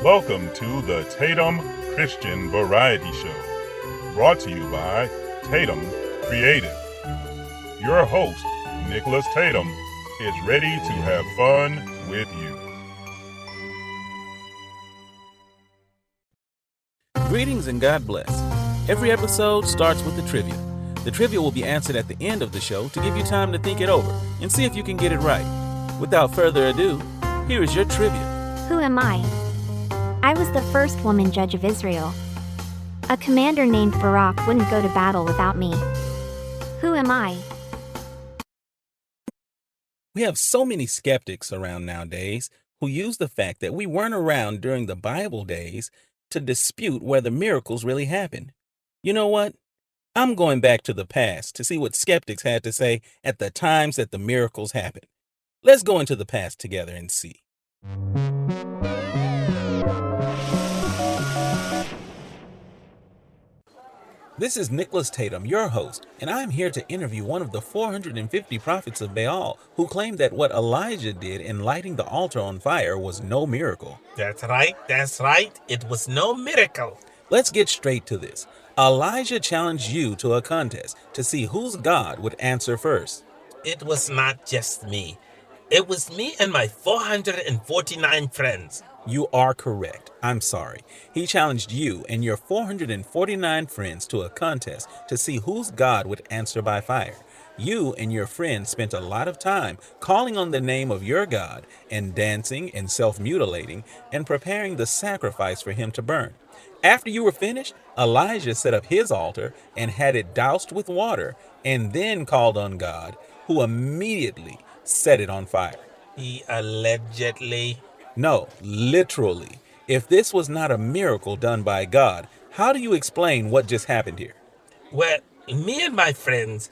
Welcome to the Tatum Christian Variety Show, brought to you by Tatum Creative. Your host, Nicholas Tatum, is ready to have fun with you. Greetings and God bless. Every episode starts with a trivia. The trivia will be answered at the end of the show to give you time to think it over and see if you can get it right. Without further ado, here is your trivia. Who am I? I was the first woman judge of Israel. A commander named Barak wouldn't go to battle without me. Who am I? We have so many skeptics around nowadays who use the fact that we weren't around during the Bible days to dispute whether miracles really happened. You know what? I'm going back to the past to see what skeptics had to say at the times that the miracles happened. Let's go into the past together and see. This is Nicholas Tatum, your host, and I'm here to interview one of the 450 prophets of Baal who claimed that what Elijah did in lighting the altar on fire was no miracle. That's right. It was no miracle. Let's get straight to this. Elijah challenged you to a contest to see whose God would answer first. It was not just me. It was me and my 449 friends. You are correct. I'm sorry. He challenged you and your 449 friends to a contest to see whose God would answer by fire. You and your friends spent a lot of time calling on the name of your God and dancing and self-mutilating and preparing the sacrifice for him to burn. After you were finished, Elijah set up his altar and had it doused with water and then called on God, who immediately set it on fire. He allegedly... No, literally. If this was not a miracle done by God, how do you explain what just happened here? Well, me and my friends,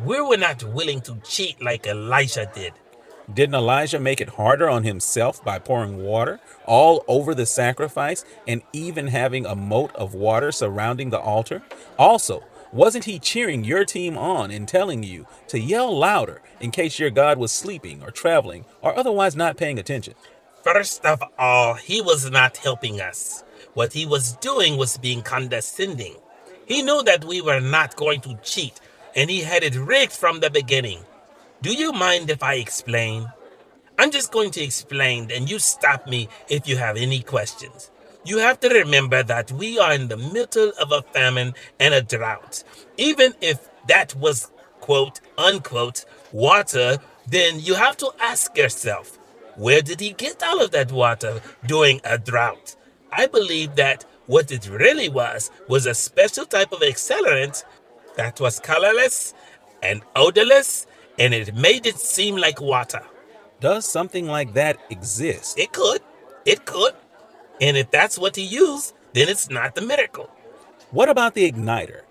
we were not willing to cheat like Elijah did. Didn't Elijah make it harder on himself by pouring water all over the sacrifice and even having a moat of water surrounding the altar? Also, wasn't he cheering your team on and telling you to yell louder in case your God was sleeping or traveling or otherwise not paying attention? First of all, he was not helping us. What he was doing was being condescending. He knew that we were not going to cheat, and he had it rigged from the beginning. Do you mind if I explain? I'm just going to explain, and you stop me if you have any questions. You have to remember that we are in the middle of a famine and a drought. Even if that was, quote, unquote, water, then you have to ask yourself, where did he get all of that water during a drought? I believe that what it really was a special type of accelerant that was colorless and odorless, and it made it seem like water. Does something like that exist? It could. And if that's what he used, then it's not the miracle. What about the igniter?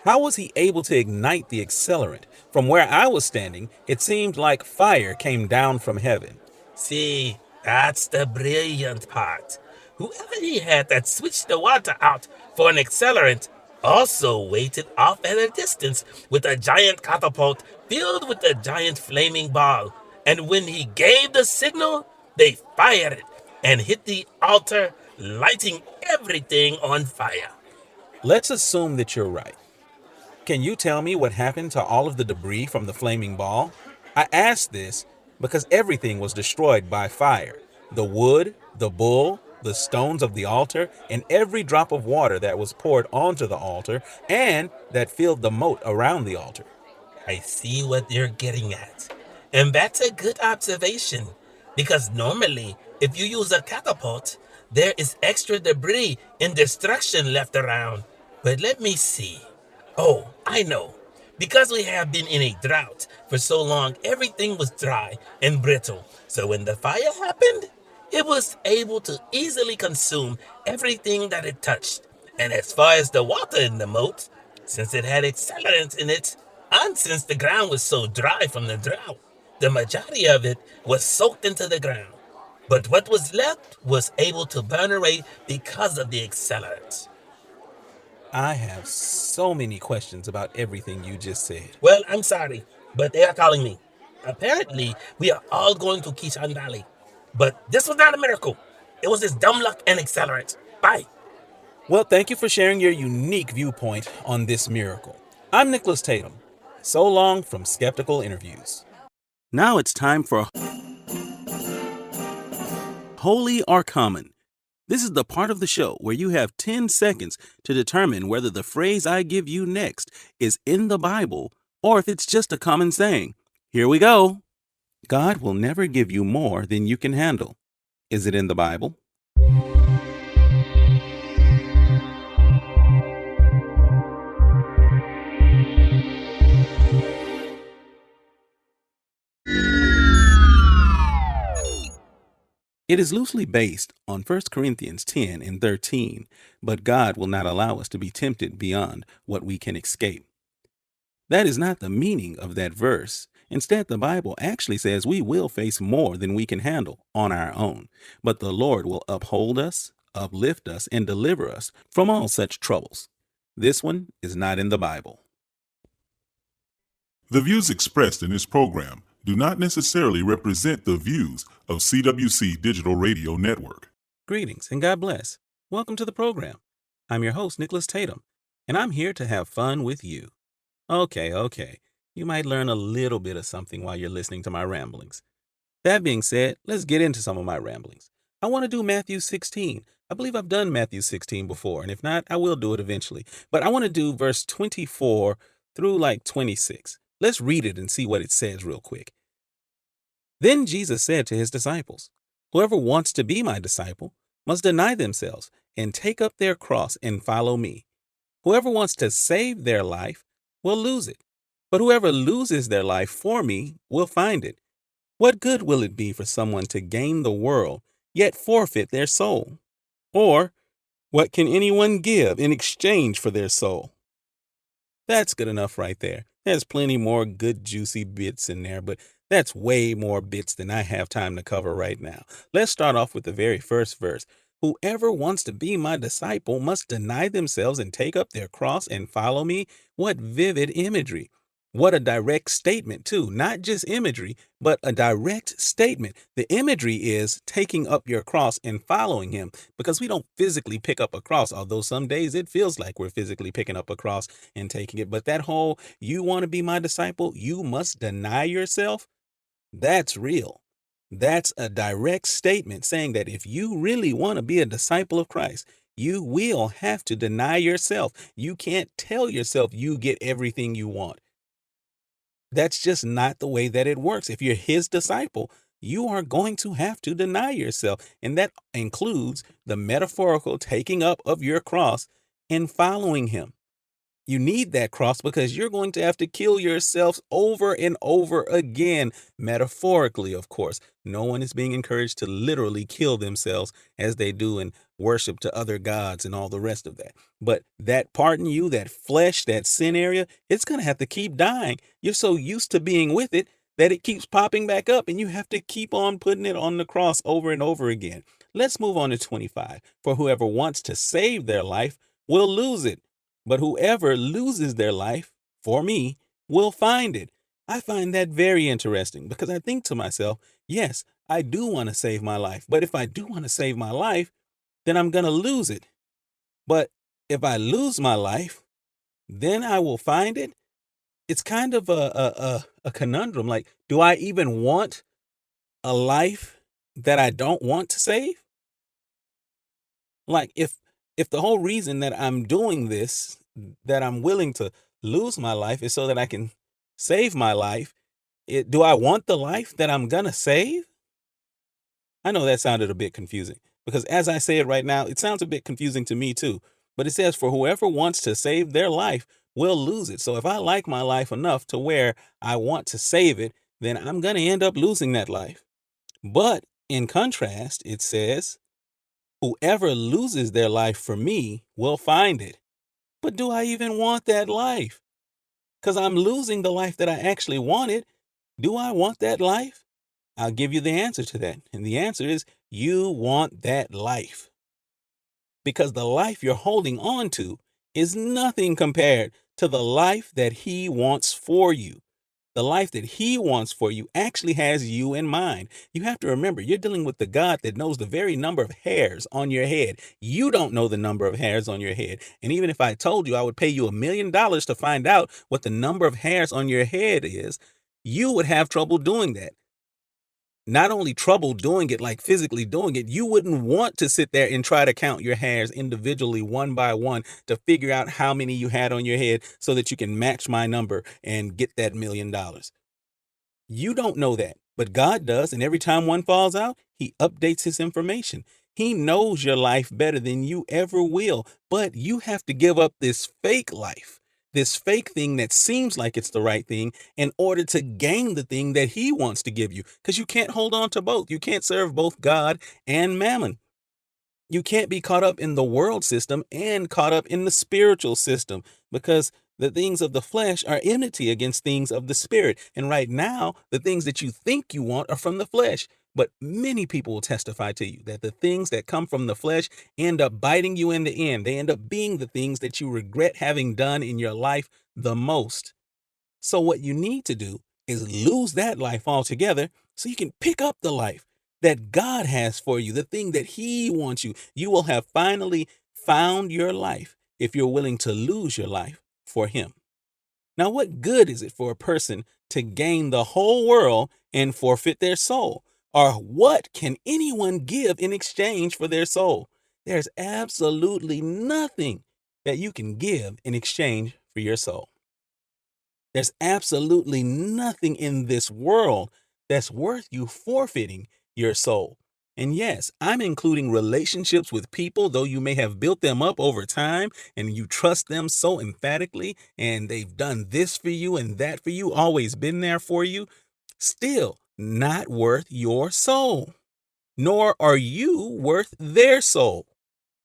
How was he able to ignite the accelerant? From where I was standing, it seemed like fire came down from heaven. See, that's the brilliant part. Whoever he had that switched the water out for an accelerant also waited off at a distance with a giant catapult filled with a giant flaming ball. And when he gave the signal, they fired it and hit the altar, lighting everything on fire. Let's assume that you're right. Can you tell me what happened to all of the debris from the flaming ball? I asked this because everything was destroyed by fire. The wood, the bull, the stones of the altar, and every drop of water that was poured onto the altar and that filled the moat around the altar. I see what you're getting at. And that's a good observation, because normally, if you use a catapult, there is extra debris and destruction left around. But let me see. Oh, I know. Because we have been in a drought for so long, everything was dry and brittle. So when the fire happened, it was able to easily consume everything that it touched. And as far as the water in the moat, since it had accelerants in it, and since the ground was so dry from the drought, the majority of it was soaked into the ground. But what was left was able to burn away because of the accelerants. I have so many questions about everything you just said. Well, I'm sorry, but they are calling me. Apparently, we are all going to Keyshawn Valley. But this was not a miracle. It was just dumb luck and accelerant. Bye. Well, thank you for sharing your unique viewpoint on this miracle. I'm Nicholas Tatum. So long from Skeptical Interviews. Now it's time for Holy or Common. This is the part of the show where you have 10 seconds to determine whether the phrase I give you next is in the Bible or if it's just a common saying. Here we go. God will never give you more than you can handle. Is it in the Bible? It is loosely based on 1 Corinthians 10 and 13, but God will not allow us to be tempted beyond what we can escape. That is not the meaning of that verse. Instead, the Bible actually says we will face more than we can handle on our own, but the Lord will uphold us, uplift us, and deliver us from all such troubles. This one is not in the Bible. The views expressed in this program do not necessarily represent the views of CWC Digital Radio Network. Greetings and God bless. Welcome to the program. I'm your host, Nicholas Tatum, and I'm here to have fun with you. Okay. You might learn a little bit of something while you're listening to my ramblings. That being said, let's get into some of my ramblings. I want to do Matthew 16. I believe I've done Matthew 16 before, and if not, I will do it eventually. But I want to do verse 24 through 26. Let's read it and see what it says real quick. Then Jesus said to his disciples, "Whoever wants to be my disciple must deny themselves and take up their cross and follow me. Whoever wants to save their life will lose it, but whoever loses their life for me will find it. What good will it be for someone to gain the world, yet forfeit their soul? Or what can anyone give in exchange for their soul?" That's good enough right there. There's plenty more good juicy bits in there, but that's way more bits than I have time to cover right now. Let's start off with the very first verse. Whoever wants to be my disciple must deny themselves and take up their cross and follow me. What vivid imagery. What a direct statement, too. Not just imagery, but a direct statement. The imagery is taking up your cross and following him, because we don't physically pick up a cross, although some days it feels like we're physically picking up a cross and taking it. But that whole, you want to be my disciple, you must deny yourself, that's real. That's a direct statement saying that if you really want to be a disciple of Christ, you will have to deny yourself. You can't tell yourself you get everything you want. That's just not the way that it works. If you're his disciple, you are going to have to deny yourself. And that includes the metaphorical taking up of your cross and following him. You need that cross because you're going to have to kill yourselves over and over again, metaphorically, of course. No one is being encouraged to literally kill themselves as they do in worship to other gods and all the rest of that. But that part in you, that flesh, that sin area, it's going to have to keep dying. You're so used to being with it that it keeps popping back up and you have to keep on putting it on the cross over and over again. Let's move on to 25. For whoever wants to save their life will lose it. But whoever loses their life for me will find it. I find that very interesting because I think to myself, yes, I do want to save my life. But if I do want to save my life, then I'm going to lose it. But if I lose my life, then I will find it. It's kind of a conundrum. Like, do I even want a life that I don't want to save? Like, if the whole reason that I'm doing this, that I'm willing to lose my life is so that I can save my life, do I want the life that I'm going to save? I know that sounded a bit confusing because as I say it right now, it sounds a bit confusing to me too. But it says, for whoever wants to save their life will lose it. So if I like my life enough to where I want to save it, then I'm going to end up losing that life. But in contrast, it says, whoever loses their life for me will find it. But do I even want that life? Because I'm losing the life that I actually wanted. Do I want that life? I'll give you the answer to that. And the answer is you want that life. Because the life you're holding on to is nothing compared to the life that he wants for you. The life that he wants for you actually has you in mind. You have to remember, you're dealing with the God that knows the very number of hairs on your head. You don't know the number of hairs on your head. And even if I told you I would pay you $1 million to find out what the number of hairs on your head is, you would have trouble doing that. Not only trouble doing it, like physically doing it, you wouldn't want to sit there and try to count your hairs individually one by one to figure out how many you had on your head so that you can match my number and get that $1 million. You don't know that, but God does. And every time one falls out, he updates his information. He knows your life better than you ever will, but you have to give up this fake life, this fake thing that seems like it's the right thing, in order to gain the thing that he wants to give you. Because you can't hold on to both. You can't serve both God and mammon. You can't be caught up in the world system and caught up in the spiritual system, because the things of the flesh are enmity against things of the spirit. And right now, the things that you think you want are from the flesh. But many people will testify to you that the things that come from the flesh end up biting you in the end. They end up being the things that you regret having done in your life the most. So what you need to do is lose that life altogether so you can pick up the life that God has for you, the thing that he wants you. You will have finally found your life if you're willing to lose your life for him. Now, what good is it for a person to gain the whole world and forfeit their soul? Or what can anyone give in exchange for their soul? There's absolutely nothing that you can give in exchange for your soul. There's absolutely nothing in this world that's worth you forfeiting your soul. And yes, I'm including relationships with people, though you may have built them up over time and you trust them so emphatically, and they've done this for you and that for you, always been there for you, still not worth your soul, nor are you worth their soul.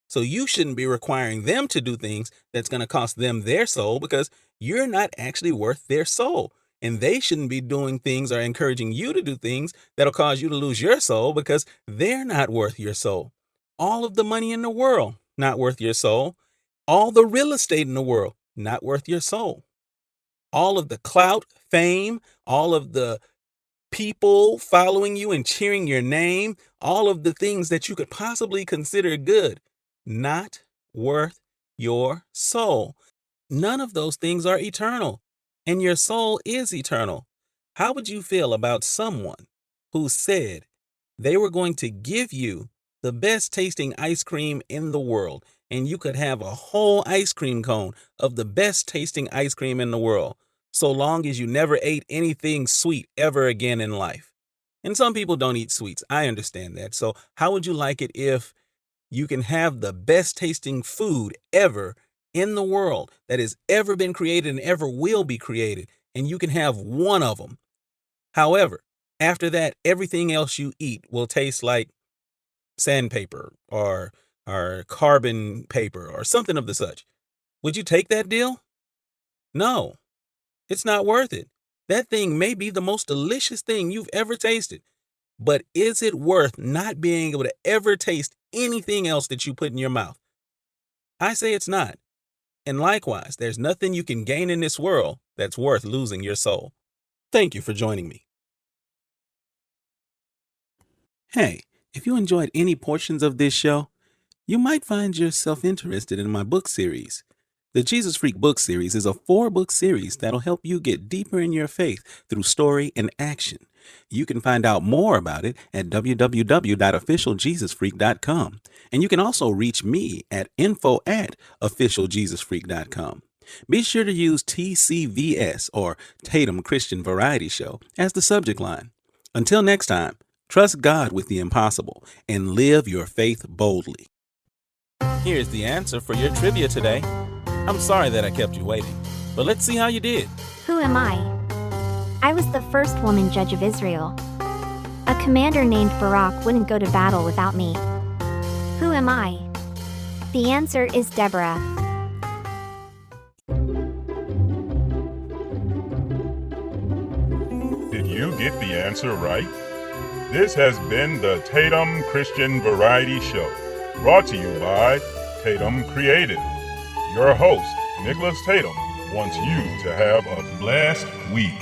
So you shouldn't be requiring them to do things that's going to cost them their soul, because you're not actually worth their soul. And they shouldn't be doing things or encouraging you to do things that'll cause you to lose your soul, because they're not worth your soul. All of the money in the world, not worth your soul. All the real estate in the world, not worth your soul. All of the clout, fame, all of the people following you and cheering your name, all of the things that you could possibly consider good, not worth your soul. None of those things are eternal, and your soul is eternal. How would you feel about someone who said they were going to give you the best tasting ice cream in the world, and you could have a whole ice cream cone of the best tasting ice cream in the world, so long as you never ate anything sweet ever again in life? And some people don't eat sweets. I understand that. So how would you like it if you can have the best tasting food ever in the world that has ever been created and ever will be created, and you can have one of them? However, after that, everything else you eat will taste like sandpaper or carbon paper or something of the such. Would you take that deal? No. It's not worth it. That thing may be the most delicious thing you've ever tasted, but is it worth not being able to ever taste anything else that you put in your mouth? I say it's not. And likewise, there's nothing you can gain in this world that's worth losing your soul. Thank you for joining me. Hey, if you enjoyed any portions of this show, you might find yourself interested in my book series. The Jesus Freak book series is a 4-book series that'll help you get deeper in your faith through story and action. You can find out more about it at www.officialjesusfreak.com. And you can also reach me at info@officialjesusfreak.com. Be sure to use Tcvs, or Tatum Christian Variety Show, as the subject line. Until next time, trust God with the impossible and live your faith boldly. Here's the answer for your trivia today. I'm sorry that I kept you waiting, but let's see how you did. Who am I? I was the first woman judge of Israel. A commander named Barak wouldn't go to battle without me. Who am I? The answer is Deborah. Did you get the answer right? This has been the Tatum Christian Variety Show, brought to you by Tatum Creative. Your host, Nicholas Tatum, wants you to have a blessed week.